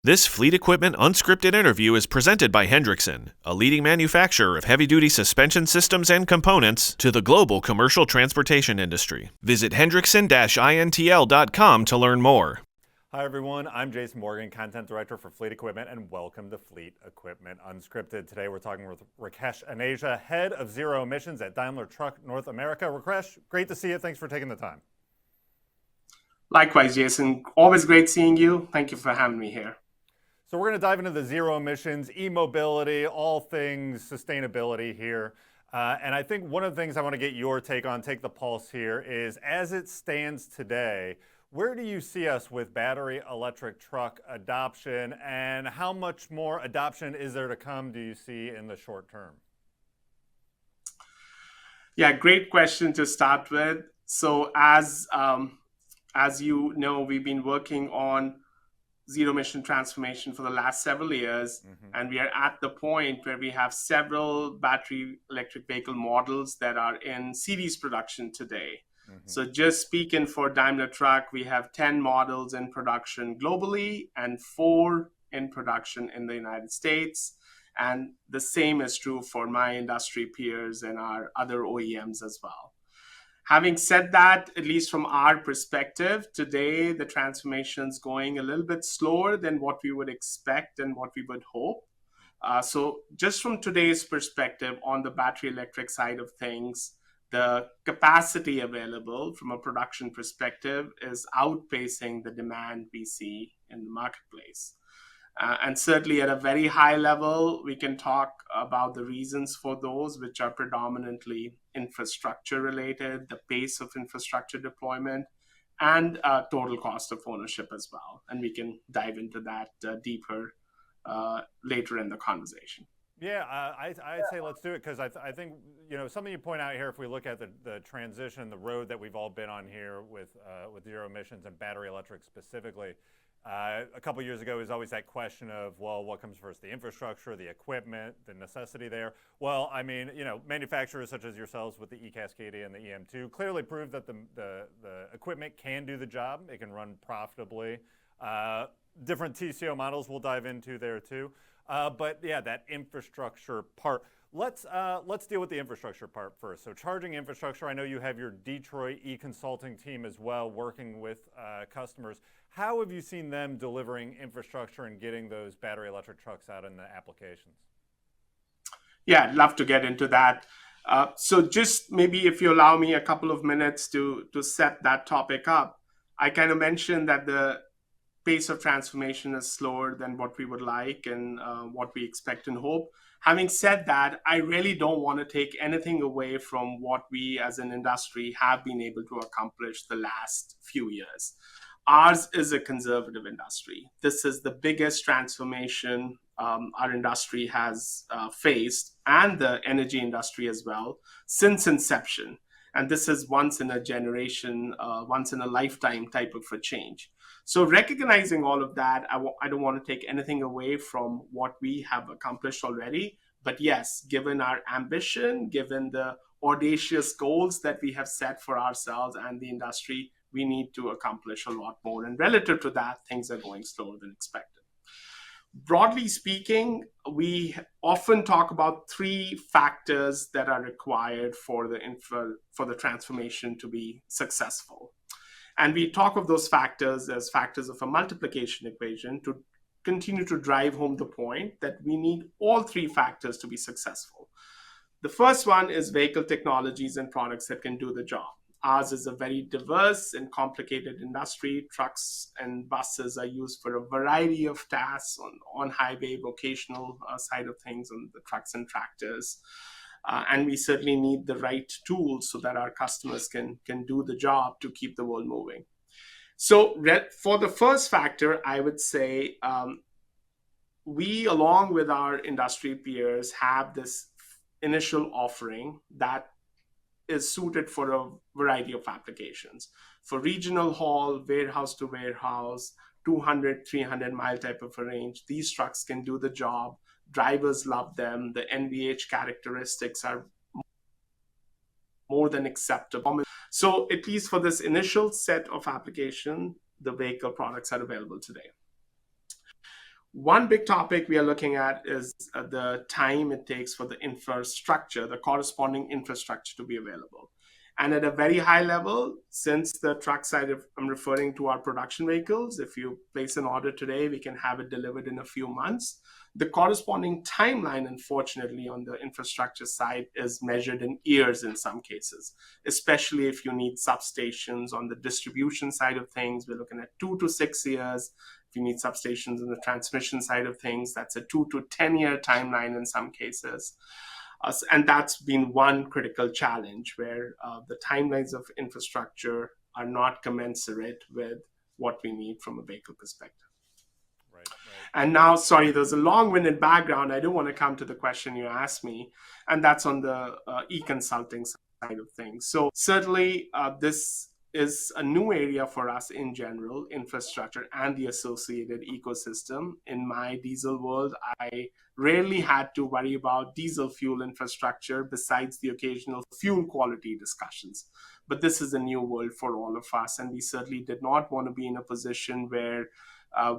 This Fleet Equipment Unscripted interview is presented by Hendrickson, a leading manufacturer of heavy-duty suspension systems and components to the global commercial transportation industry. Visit hendrickson-intl.com to learn more. Hi everyone, I'm Jason Morgan, Content Director for Fleet Equipment, and welcome to Fleet Equipment Unscripted. Today we're talking with Rakesh Aneja, Head of Zero Emissions at Daimler Truck North America. Rakesh, great to see you. Thanks for taking the time. Likewise, Jason. Always great seeing you. Thank you for having me here. So we're going to dive into the zero emissions, e-mobility, all things sustainability here. And I think one of the things I want to get your take on, take the pulse here, is as it stands today, where do you see us with battery electric truck adoption, and how much more adoption is there to come, do you see, in the short term? Yeah, great question to start with. So as you know, we've been working on zero emission transformation for the last several years, and we are at the point where we have several battery electric vehicle models that are in series production today. So just speaking for Daimler Truck, we have 10 models in production globally and 4 in production in the United States. And the same is true for my industry peers and our other OEMs as well. Having said that, at least from our perspective, today the transformation is going a little bit slower than what we would expect and what we would hope. So just from today's perspective on the battery electric side of things, the capacity available from a production perspective is outpacing the demand we see in the marketplace. And certainly at a very high level, we can talk about the reasons for those, which are predominantly infrastructure related, the pace of infrastructure deployment, and total cost of ownership as well. And we can dive into that deeper later in the conversation. Yeah, I'd say let's do it, because I think, you know, something you point out here, if we look at the transition, the road that we've all been on here with zero emissions and battery electric specifically, a couple years ago, was always that question of, well, what comes first, the infrastructure, the equipment, the necessity there? Well, I mean, you know, manufacturers such as yourselves with the eCascadia and the EM2 clearly proved that the equipment can do the job. It can run profitably. Different TCO models we'll dive into there too. But yeah, that infrastructure part. Let's deal with the infrastructure part first. So charging infrastructure, I know you have your Detroit e-consulting team as well, working with customers. How have you seen them delivering infrastructure and getting those battery electric trucks out in the applications? Yeah, I'd love to get into that. So just maybe if you allow me a couple of minutes to set that topic up, I kind of mentioned that the pace of transformation is slower than what we would like and what we expect and hope. Having said that, I really don't want to take anything away from what we as an industry have been able to accomplish the last few years. Ours is a conservative industry. This is the biggest transformation our industry has faced, and the energy industry as well, since inception. And this is once in a generation, once in a lifetime type of a change. So recognizing all of that, I don't want to take anything away from what we have accomplished already. But yes, given our ambition, given the audacious goals that we have set for ourselves and the industry, we need to accomplish a lot more. And relative to that, things are going slower than expected. Broadly speaking, we often talk about 3 factors that are required for the transformation to be successful. And we talk of those factors as factors of a multiplication equation to continue to drive home the point that we need all 3 factors to be successful. The first one is vehicle technologies and products that can do the job. Ours is a very diverse and complicated industry. Trucks and buses are used for a variety of tasks on highway, vocational side of things, on the trucks and tractors. And we certainly need the right tools so that our customers can do the job to keep the world moving. So for the first factor, I would say we, along with our industry peers, have this initial offering that is suited for a variety of applications. For regional haul, warehouse to warehouse, 200, 300 mile type of a range, these trucks can do the job. Drivers love them. The NVH characteristics are more than acceptable. So at least for this initial set of application, the vehicle products are available today. One big topic we are looking at is the time it takes for the infrastructure, the corresponding infrastructure to be available. And at a very high level, since the truck side, if I'm referring to our production vehicles, if you place an order today, we can have it delivered in a few months. The corresponding timeline, unfortunately, on the infrastructure side is measured in years in some cases, especially if you need substations. On the distribution side of things, we're looking at 2 to 6 years. If you need substations on the transmission side of things, that's a 2 to 10 year timeline in some cases. And that's been one critical challenge where the timelines of infrastructure are not commensurate with what we need from a vehicle perspective. Right. And now, sorry, there's a long-winded background. I do want to come to the question you asked me, and that's on the e-consulting side of things. So certainly this is a new area for us in general, infrastructure and the associated ecosystem. In my diesel world, I rarely had to worry about diesel fuel infrastructure besides the occasional fuel quality discussions. But this is a new world for all of us, and we certainly did not want to be in a position where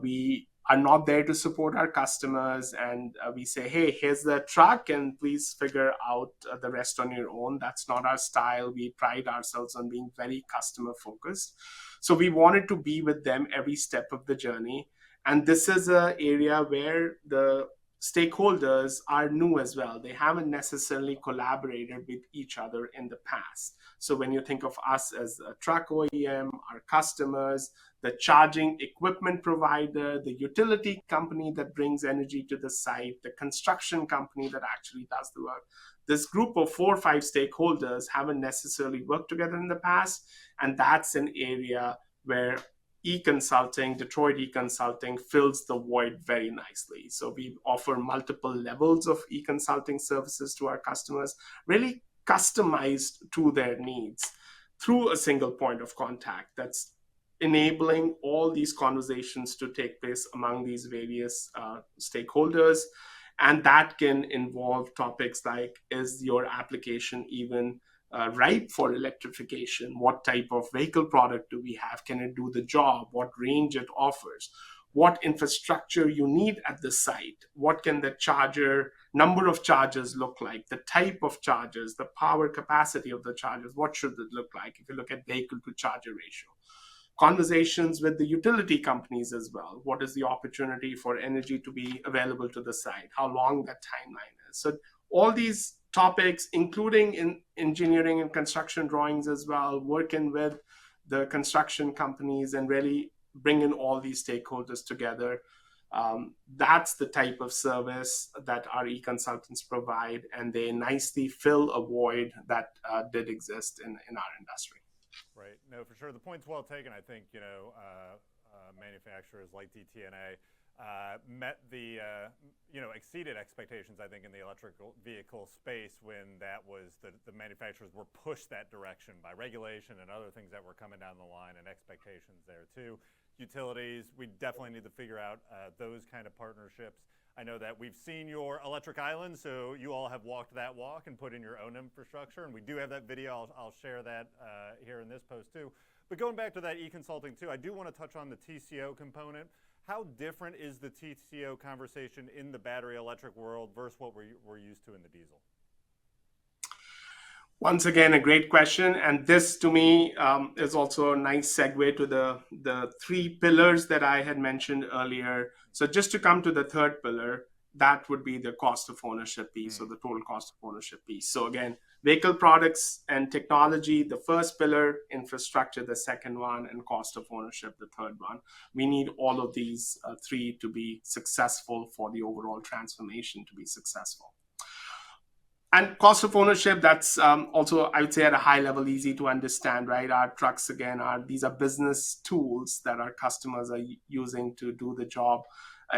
we are not there to support our customers and we say, hey, here's the truck and please figure out the rest on your own. That's not our style. We pride ourselves on being very customer focused. So we wanted to be with them every step of the journey. And this is an area where the stakeholders are new as well. They haven't necessarily collaborated with each other in the past. So when you think of us as a truck OEM, our customers, the charging equipment provider, the utility company that brings energy to the site, the construction company that actually does the work, this group of 4 or 5 stakeholders haven't necessarily worked together in the past. And that's an area where Detroit e-consulting fills the void very nicely. So we offer multiple levels of e-consulting services to our customers, really customized to their needs through a single point of contact that's enabling all these conversations to take place among these various stakeholders. And that can involve topics like, is your application even ripe for electrification? What type of vehicle product do we have? Can it do the job? What range it offers? What infrastructure you need at the site? What can the number of chargers look like? The type of chargers, the power capacity of the chargers, what should it look like? If you look at vehicle to charger ratio. Conversations with the utility companies as well. What is the opportunity for energy to be available to the site? How long that timeline is? So all these topics, including in engineering and construction drawings as well, working with the construction companies and really bringing all these stakeholders together. That's the type of service that our e-consultants provide, and they nicely fill a void that did exist in our industry. Right. No, for sure. The point's well taken. I think, manufacturers like DTNA met the, exceeded expectations, I think, in the electrical vehicle space when the manufacturers were pushed that direction by regulation and other things that were coming down the line and expectations there too. Utilities, we definitely need to figure out those kind of partnerships. I know that we've seen your electric island, so you all have walked that walk and put in your own infrastructure, and we do have that video. I'll share that here in this post too. But going back to that e-consulting too, I do want to touch on the TCO component. How different is the TCO conversation in the battery electric world versus what we're used to in the diesel? Once again, a great question. And this, to me, is also a nice segue to the 3 pillars that I had mentioned earlier. So just to come to the third pillar, that would be the cost of ownership piece, or the total cost of ownership piece. So again, vehicle products and technology, the first pillar, infrastructure, the second one, and cost of ownership, the third one. We need all of these 3 to be successful for the overall transformation to be successful. And cost of ownership, that's also, I would say, at a high level, easy to understand, right? Our trucks, again, these are business tools that our customers are using to do the job.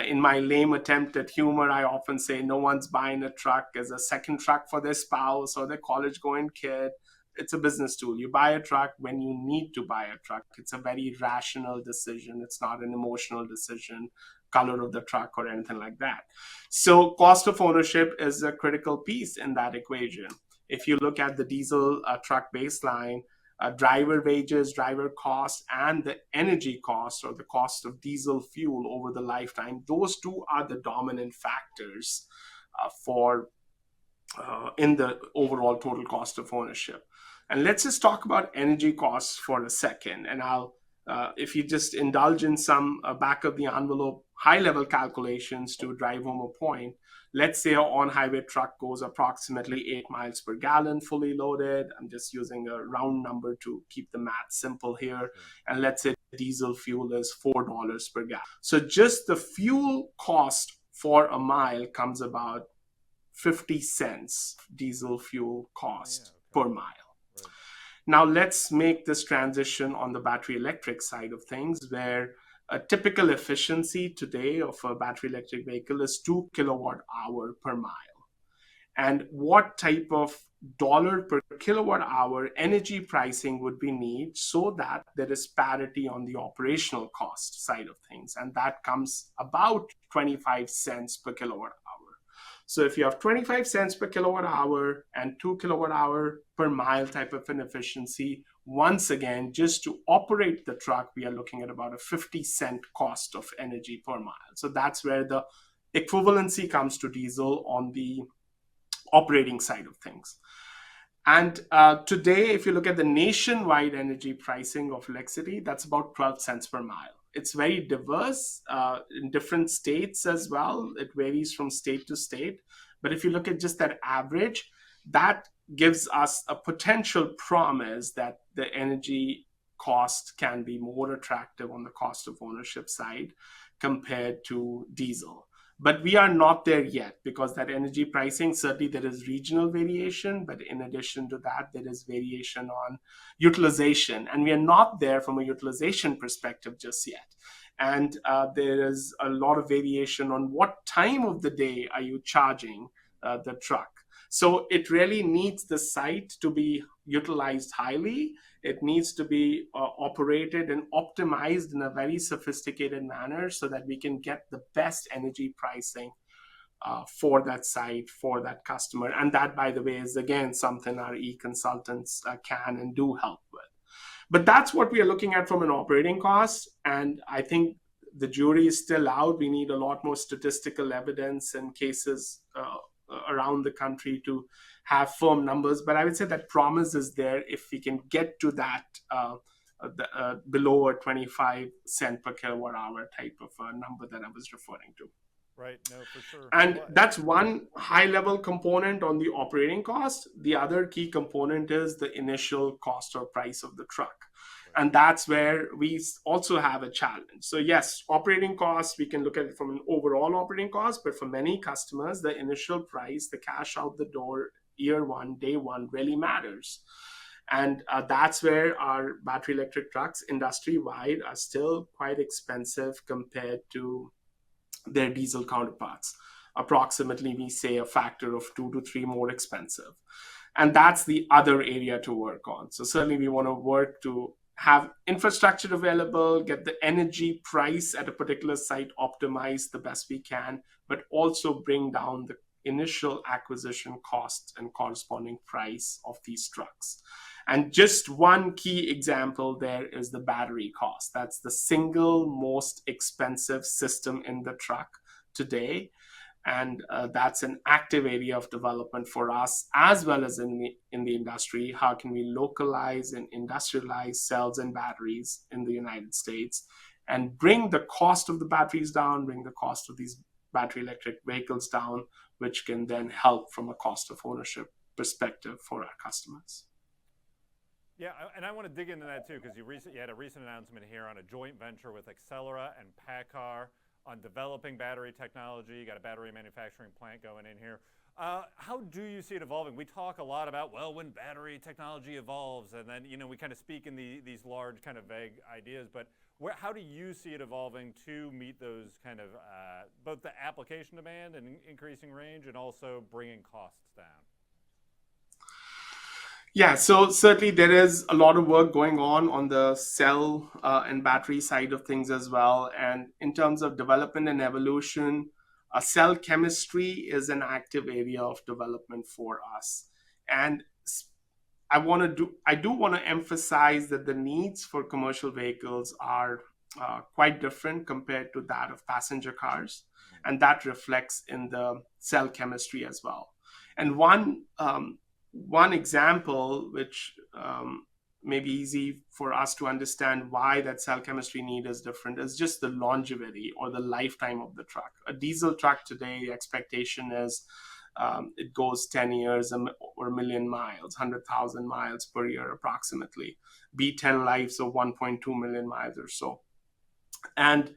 In my lame attempt at humor, I often say no one's buying a truck as a second truck for their spouse or their college-going kid. It's a business tool. You buy a truck when you need to buy a truck. It's a very rational decision. It's not an emotional decision, color of the truck or anything like that. So cost of ownership is a critical piece in that equation. If you look at the diesel truck baseline, driver wages, driver costs, and the energy cost or the cost of diesel fuel over the lifetime. Those two are the dominant factors for in the overall total cost of ownership. And let's just talk about energy costs for a second. And if you just indulge in some back of the envelope, high level calculations to drive home a point, let's say an on highway truck goes approximately 8 miles per gallon fully loaded. I'm just using a round number to keep the math simple here. And let's say diesel fuel is $4 per gallon. So just the fuel cost for a mile comes about 50 cents diesel fuel cost per mile. Right. Now let's make this transition on the battery electric side of things, where a typical efficiency today of a battery electric vehicle is 2 kilowatt hour per mile. And what type of dollar per kilowatt hour energy pricing would we need so that there is parity on the operational cost side of things? And that comes about 25 cents per kilowatt hour. So if you have 25 cents per kilowatt hour and 2 kilowatt hour per mile type of an efficiency, once again, just to operate the truck, we are looking at about a 50-cent cost of energy per mile. So that's where the equivalency comes to diesel on the operating side of things. And today, if you look at the nationwide energy pricing of electricity, that's about 12 cents per mile. It's very diverse in different states as well. It varies from state to state. But if you look at just that average, that gives us a potential promise that the energy cost can be more attractive on the cost of ownership side compared to diesel. But we are not there yet, because that energy pricing, certainly there is regional variation, but in addition to that, there is variation on utilization. And we are not there from a utilization perspective just yet. And there is a lot of variation on what time of the day are you charging the truck. So it really needs the site to be utilized highly. It needs to be operated and optimized in a very sophisticated manner so that we can get the best energy pricing for that site, for that customer. And that, by the way, is again something our e-consultants can and do help with. But that's what we are looking at from an operating cost. And I think the jury is still out. We need a lot more statistical evidence and cases around the country to have firm numbers. But I would say that promise is there if we can get to that below a 25 cent per kilowatt hour type of number that I was referring to. Right, no, for sure. And that's one high level component on the operating cost. The other key component is the initial cost or price of the truck. And that's where we also have a challenge. So yes, operating costs, we can look at it from an overall operating cost, but for many customers, the initial price, the cash out the door, year one, day one really matters. And that's where our battery electric trucks industry-wide are still quite expensive compared to their diesel counterparts. Approximately, we say a factor of 2 to 3 more expensive. And that's the other area to work on. So certainly we want to work to have infrastructure available, get the energy price at a particular site optimized the best we can, but also bring down the initial acquisition cost and corresponding price of these trucks. And just one key example there is the battery cost. That's the single most expensive system in the truck today. And that's an active area of development for us, as well as in the industry. How can we localize and industrialize cells and batteries in the United States and bring the cost of the batteries down, bring the cost of these battery electric vehicles down, which can then help from a cost of ownership perspective for our customers. Yeah, and I want to dig into that too, because you had a recent announcement here on a joint venture with Accelera and PACCAR on developing battery technology. You got a battery manufacturing plant going in here. How do you see it evolving? We talk a lot about, well, when battery technology evolves, and then, we kind of speak in these large kind of vague ideas, but how do you see it evolving to meet those kind of, both the application demand and increasing range and also bringing costs down? Yeah, so certainly there is a lot of work going on the cell and battery side of things as well. And in terms of development and evolution, cell chemistry is an active area of development for us. And I do want to emphasize that the needs for commercial vehicles are quite different compared to that of passenger cars, and that reflects in the cell chemistry as well. And one example which may be easy for us to understand why that cell chemistry need is different is just the longevity or the lifetime of the truck. A diesel truck today, the expectation is it goes 10 years or a million miles, 100,000 miles per year approximately. B10 lives of 1.2 million miles or so. And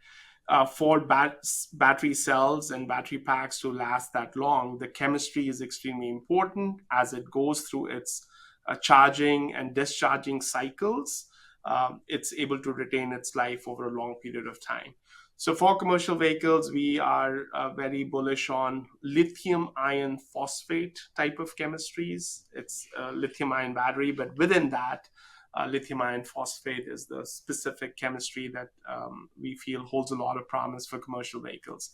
for battery cells and battery packs to last that long, the chemistry is extremely important as it goes through its charging and discharging cycles. It's able to retain its life over a long period of time. So for commercial vehicles, we are very bullish on lithium iron phosphate type of chemistries. It's a lithium ion battery, but within that, lithium iron phosphate is the specific chemistry that we feel holds a lot of promise for commercial vehicles.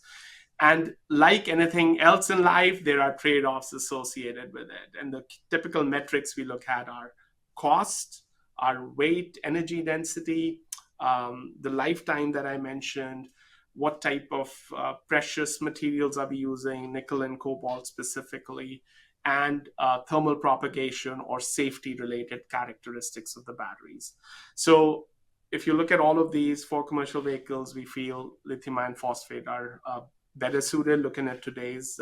And like anything else in life, there are trade-offs associated with it. And the typical metrics we look at are cost, our weight, energy density, the lifetime that I mentioned, what type of precious materials are we using, nickel and cobalt specifically, and thermal propagation or safety-related characteristics of the batteries. So if you look at all of these for commercial vehicles, we feel lithium iron phosphate are better suited looking at today's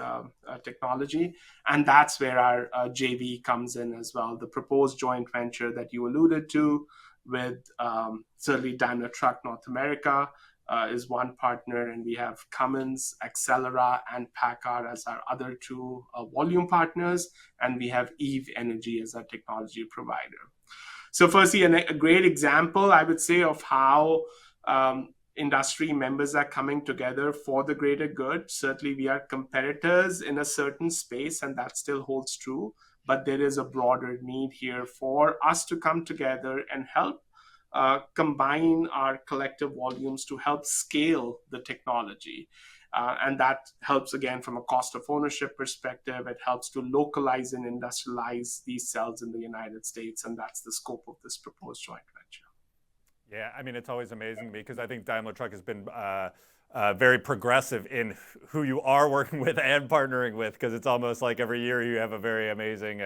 technology. And that's where our JV comes in as well. The proposed joint venture that you alluded to with certainly Daimler Truck North America is one partner, and we have Cummins, Accelera, and PACCAR as our other two volume partners, and we have Eve Energy as our technology provider. So firstly, a great example, I would say, of how industry members are coming together for the greater good. Certainly, we are competitors in a certain space, and that still holds true, but there is a broader need here for us to come together and help combine our collective volumes to help scale the technology. And that helps, again, from a cost of ownership perspective. It helps to localize and industrialize these cells in the United States, and that's the scope of this proposed joint venture. Yeah, I mean, it's always amazing because I think Daimler Truck has been very progressive in who you are working with and partnering with, because it's almost like every year you have a very amazing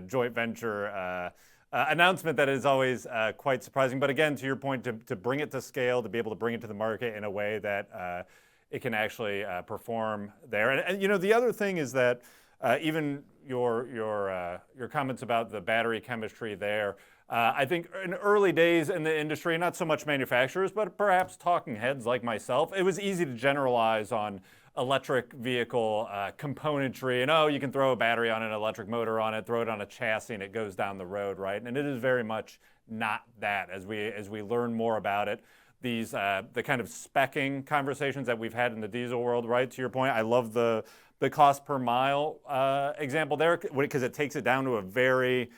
joint venture announcement that is always quite surprising. But again, to your point, to bring it to scale, to be able to bring it to the market in a way that it can actually perform there. And you know, the other thing is that even your comments about the battery chemistry there, I think in early days in the industry, not so much manufacturers, but perhaps talking heads like myself, it was easy to generalize on electric vehicle componentry, and you can throw a battery on an electric motor on it, throw it on a chassis, and it goes down the road, right? And it is very much not that. As we learn more about it, these the kind of speccing conversations that we've had in the diesel world, right? To your point, I love the cost per mile example there, because it takes it down to a very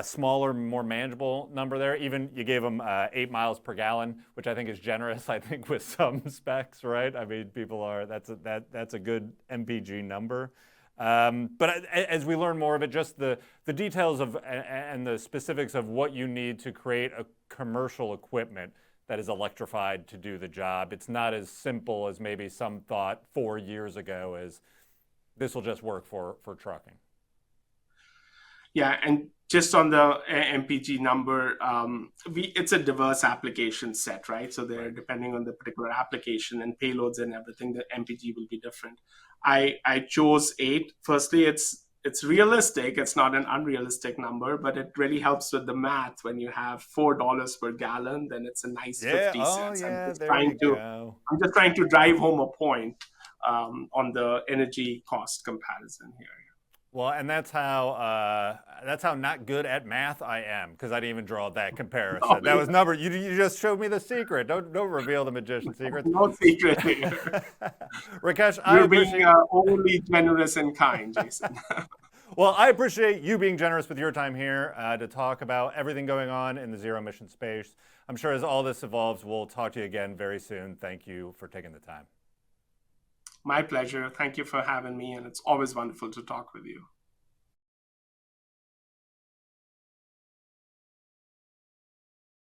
smaller, more manageable number there. Even you gave them 8 miles per gallon, which I think is generous, I think, with some specs, right? I mean, people are, that's a good MPG number. But as we learn more of it, just the details of and the specifics of what you need to create a commercial equipment that is electrified to do the job. It's not as simple as maybe some thought 4 years ago as this will just work for trucking. Yeah, and just on the MPG number, it's a diverse application set, right? So they're depending on the particular application and payloads and everything, the MPG will be different. I chose 8. Firstly, it's realistic. It's not an unrealistic number, but it really helps with the math. When you have $4 per gallon, then it's a nice 50 cents. Yeah, I'm just trying to drive home a point on the energy cost comparison here. Well, and that's how not good at math I am, because I didn't even draw that comparison. That was number. You just showed me the secret. Don't reveal the magician's secrets. No secret here. Rakesh, you're being overly generous and kind, Jason. Well, I appreciate you being generous with your time here to talk about everything going on in the zero emission space. I'm sure as all this evolves, we'll talk to you again very soon. Thank you for taking the time. My pleasure. Thank you for having me, and it's always wonderful to talk with you.